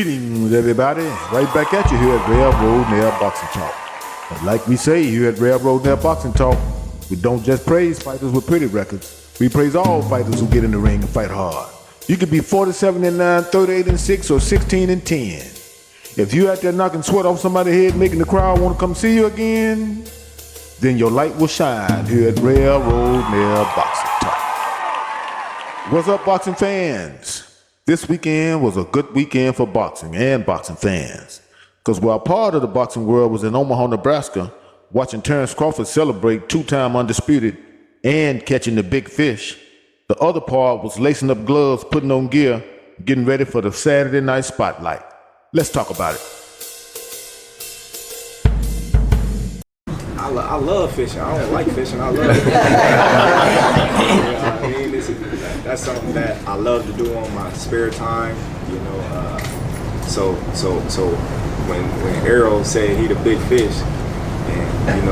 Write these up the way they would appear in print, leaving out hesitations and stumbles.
Greetings, everybody. Right back at you here at Railroad Nail Boxing Talk. But like we say here at Railroad Nail Boxing Talk, we don't just praise fighters with pretty records. We praise all fighters who get in the ring and fight hard. You could be 47-9, 38-6, or 16-10. If you out there knocking sweat off somebody's head, making the crowd want to come see you again, then your light will shine here at Railroad Nail Boxing Talk. What's up, boxing fans? This weekend was a good weekend for boxing and boxing fans. Because while part of the boxing world was in Omaha, Nebraska, watching Terrence Crawford celebrate two-time undisputed and catching the big fish, the other part was lacing up gloves, putting on gear, getting ready for the Saturday night spotlight. Let's talk about it. I love fishing. I don't like fishing. I love it. That's something that I love to do on my spare time. So when Errol said he the big fish, and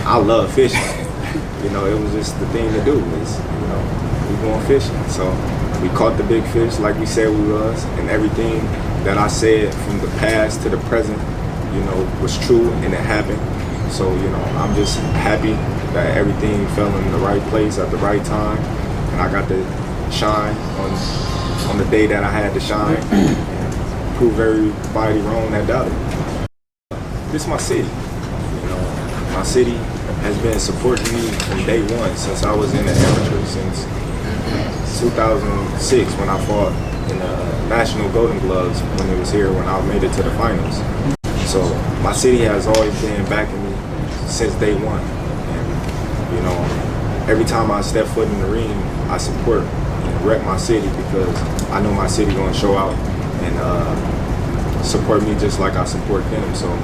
I love fishing. It was just the thing to do. We going fishing. So we caught the big fish like we said we was, and everything that I said from the past to the present, was true and it happened. So, I'm just happy that everything fell in the right place at the right time, and I got to shine on the day that I had to shine and prove everybody wrong that doubted. This is my city. My city has been supporting me from day one since I was in the amateur, since 2006 when I fought in the National Golden Gloves when it was here, when I made it to the finals. So my city has always been backing me since day one, and every time I step foot in the ring, I support and rep my city because I know my city gonna show out and support me just like I support them. So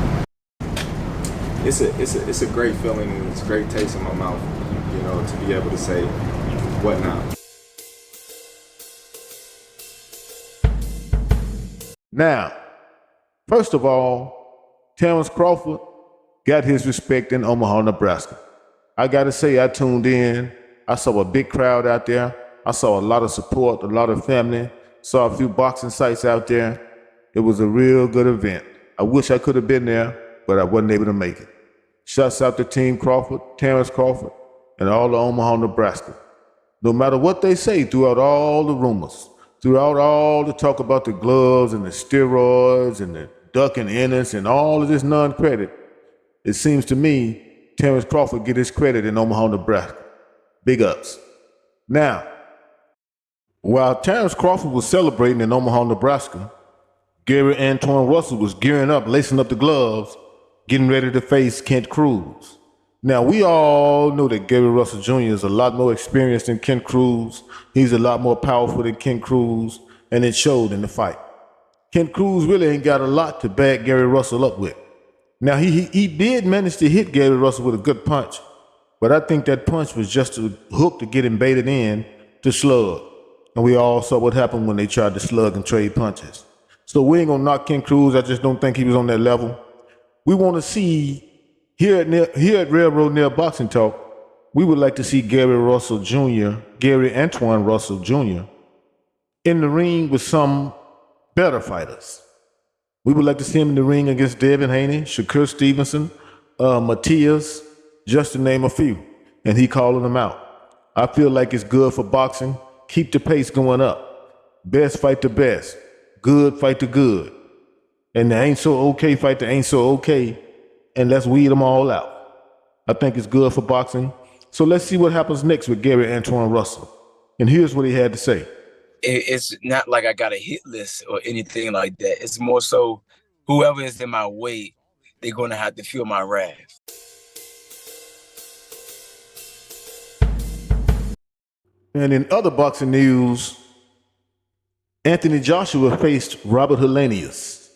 it's a great feeling and it's a great taste in my mouth, to be able to say, what now? Now, first of all, Terrence Crawford got his respect in Omaha, Nebraska. I gotta say, I tuned in. I saw a big crowd out there. I saw a lot of support, a lot of family. Saw a few boxing sites out there. It was a real good event. I wish I could have been there, but I wasn't able to make it. Shouts out to Team Crawford, Terrence Crawford, and all of Omaha, Nebraska. No matter what they say throughout all the rumors, throughout all the talk about the gloves and the steroids and the ducking innings and all of this non-credit, it seems to me Terrence Crawford get his credit in Omaha, Nebraska. Big ups. Now, while Terrence Crawford was celebrating in Omaha, Nebraska, Gary Antuanne Russell was gearing up, lacing up the gloves, getting ready to face Kent Cruz. Now, we all know that Gary Russell Jr. is a lot more experienced than Kent Cruz. He's a lot more powerful than Kent Cruz, and it showed in the fight. Kent Cruz really ain't got a lot to back Gary Russell up with. Now, he did manage to hit Gary Russell with a good punch, but I think that punch was just a hook to get him baited in to slug. And we all saw what happened when they tried to slug and trade punches. So we ain't gonna knock Kent Cruz. I just don't think he was on that level. We want to see, here at Railroad Nail Boxing Talk, we would like to see Gary Antuanne Russell Jr. in the ring with some better fighters. We would like to see him in the ring against Devin Haney, Shakur Stevenson, Matias, just to name a few, and he calling them out. I feel like it's good for boxing. Keep the pace going up. Best fight the best. Good fight the good. And the ain't so okay fight the ain't so okay, and let's weed them all out. I think it's good for boxing. So let's see what happens next with Gary Antuanne Russell. And here's what he had to say. It's not like I got a hit list or anything like that. It's more so whoever is in my way, they're going to have to feel my wrath. And in other boxing news, Anthony Joshua faced Robert Helenius.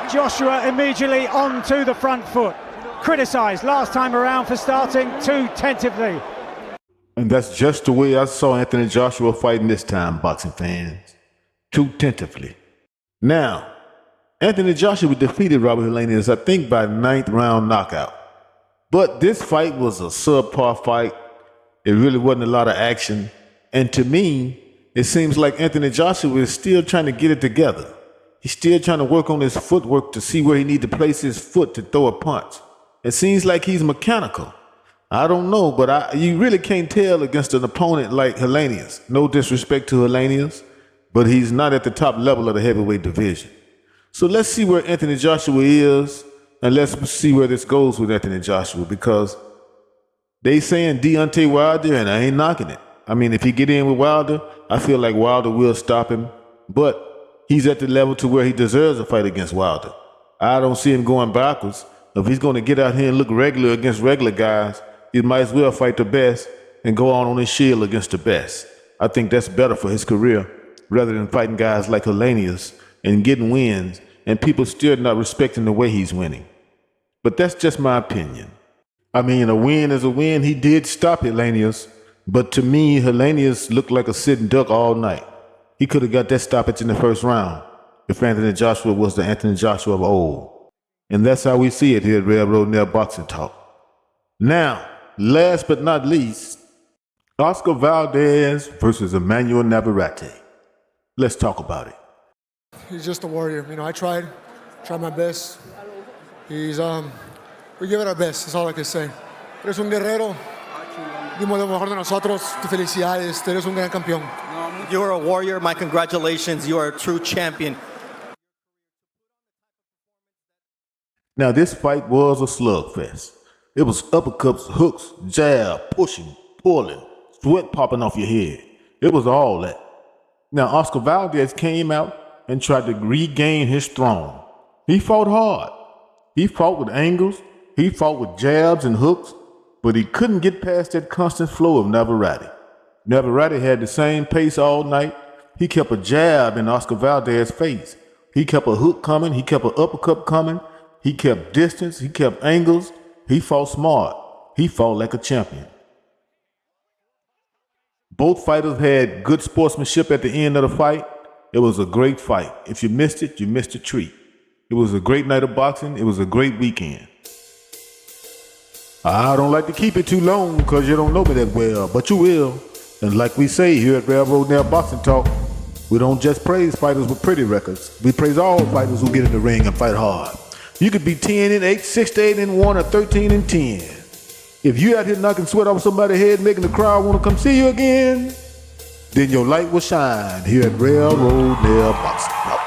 Joshua immediately onto the front foot. Criticised last time around for starting too tentatively. And that's just the way I saw Anthony Joshua fighting this time, boxing fans. Too tentatively. Now, Anthony Joshua defeated Robert Helenius, I think, by 9th round knockout. But this fight was a subpar fight. It really wasn't a lot of action. And to me, it seems like Anthony Joshua is still trying to get it together. He's still trying to work on his footwork to see where he needs to place his foot to throw a punch. It seems like he's mechanical. I don't know, but you really can't tell against an opponent like Helenius. No disrespect to Helenius, but he's not at the top level of the heavyweight division. So let's see where Anthony Joshua is, and let's see where this goes with Anthony Joshua, because they saying Deontay Wilder, and I ain't knocking it. I mean, if he get in with Wilder, I feel like Wilder will stop him, but he's at the level to where he deserves a fight against Wilder. I don't see him going backwards. If he's going to get out here and look regular against regular guys, he might as well fight the best and go on his shield against the best. I think that's better for his career rather than fighting guys like Helenius and getting wins and people still not respecting the way he's winning. But that's just my opinion. I mean, a win is a win. He did stop Helenius, but to me, Helenius looked like a sitting duck all night. He could have got that stoppage in the first round if Anthony Joshua was the Anthony Joshua of old. And that's how we see it here at Railroad Nail Boxing Talk. Now, last but not least, Oscar Valdez versus Emmanuel Navarrate. Let's talk about it. He's just a warrior. You know, I tried my best. We give it our best, that's all I can say. Eres un guerrero, dimos lo mejor de nosotros, felicidades, eres un gran campeón. You're a warrior, my congratulations, you are a true champion. Now, this fight was a slugfest. It was uppercuts, hooks, jab, pushing, pulling, sweat popping off your head. It was all that. Now, Oscar Valdez came out and tried to regain his throne. He fought hard. He fought with angles. He fought with jabs and hooks, but he couldn't get past that constant flow of Navarrate. Navarrate had the same pace all night. He kept a jab in Oscar Valdez's face. He kept a hook coming. He kept an uppercut coming. He kept distance. He kept angles. He fought smart. He fought like a champion. Both fighters had good sportsmanship at the end of the fight. It was a great fight. If you missed it, you missed a treat. It was a great night of boxing. It was a great weekend. I don't like to keep it too long because you don't know me that well, but you will. And like we say here at Railroad Nail Boxing Talk, we don't just praise fighters with pretty records. We praise all fighters who get in the ring and fight hard. You could be 10-8, 6-8-1, or 13-10. If you out here knocking sweat off somebody's head, making the crowd want to come see you again, then your light will shine here at Railroad Nail Boxing Talk.